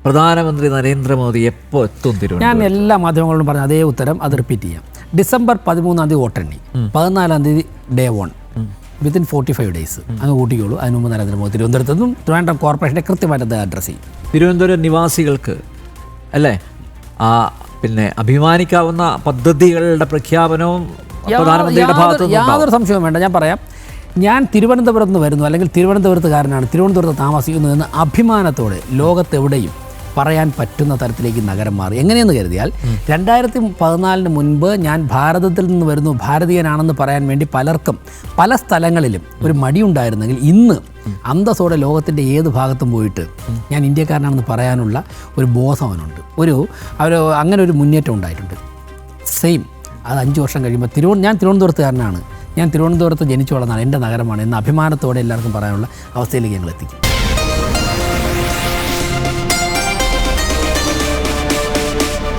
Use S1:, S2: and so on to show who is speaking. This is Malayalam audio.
S1: പ്രധാനമന്ത്രി നരേന്ദ്രമോദി എപ്പോൾ എത്തും തിരുവനന്തപുരം?
S2: ഞാൻ എല്ലാ മാധ്യമങ്ങളോടും പറഞ്ഞ അതേ ഉത്തരം, അത് റിപ്പീറ്റ് ചെയ്യാം. ഡിസംബർ 13 വോട്ടെണ്ണി, 14 ഡേ 1, വിത്തിൻ 45 ഡേയ്സ് അങ്ങ് കൂട്ടിക്കോളൂ. അതിന് മുമ്പ് നരേന്ദ്രമോദി തിരുവനന്തപുരത്ത് നിന്നും ട്രിവാൻഡ്രം കോർപ്പറേഷനെ കൃത്യമായിട്ട് അഡ്രസ്സ് ചെയ്യും.
S1: തിരുവനന്തപുരം നിവാസികൾക്ക് അല്ലേ പിന്നെ അഭിമാനിക്കാവുന്ന പദ്ധതികളുടെ പ്രഖ്യാപനവും പ്രധാനമന്ത്രിയുടെ ഭാഗത്ത്
S2: യാതൊരു സംശയവും വേണ്ട. ഞാൻ പറയാം, ഞാൻ തിരുവനന്തപുരത്ത് നിന്ന് വരുന്നു, അല്ലെങ്കിൽ തിരുവനന്തപുരത്തുകാരനാണ്, തിരുവനന്തപുരത്ത് താമസിക്കുന്നു എന്ന് അഭിമാനത്തോടെ ലോകത്തെവിടെയും പറയാൻ പറ്റുന്ന തരത്തിലേക്ക് നഗരം മാറി. എങ്ങനെയെന്ന് കരുതിയാൽ 2014 മുൻപ് ഞാൻ ഭാരതത്തിൽ നിന്ന് വരുന്നു, ഭാരതീയനാണെന്ന് പറയാൻ വേണ്ടി പലർക്കും പല സ്ഥലങ്ങളിലും ഒരു മടിയുണ്ടായിരുന്നെങ്കിൽ ഇന്ന് അന്തസ്സോടെ ലോകത്തിൻ്റെ ഏത് ഭാഗത്തും പോയിട്ട് ഞാൻ ഇന്ത്യക്കാരനാണെന്ന് പറയാനുള്ള ഒരു ബോധം അവനുണ്ട്. അങ്ങനെ ഒരു മുന്നേറ്റം ഉണ്ടായിട്ടുണ്ട്. സെയിം അത് 5 വർഷം കഴിയുമ്പോൾ ഞാൻ തിരുവനന്തപുരത്തുകാരനാണ്, ഞാൻ തിരുവനന്തപുരത്ത് ജനിച്ചു വളർന്നതാണ്, എൻ്റെ നഗരമാണ് എന്ന അഭിമാനത്തോടെ എല്ലാവർക്കും പറയാനുള്ള അവസ്ഥയിലേക്ക് ഞങ്ങൾ എത്തിക്കും.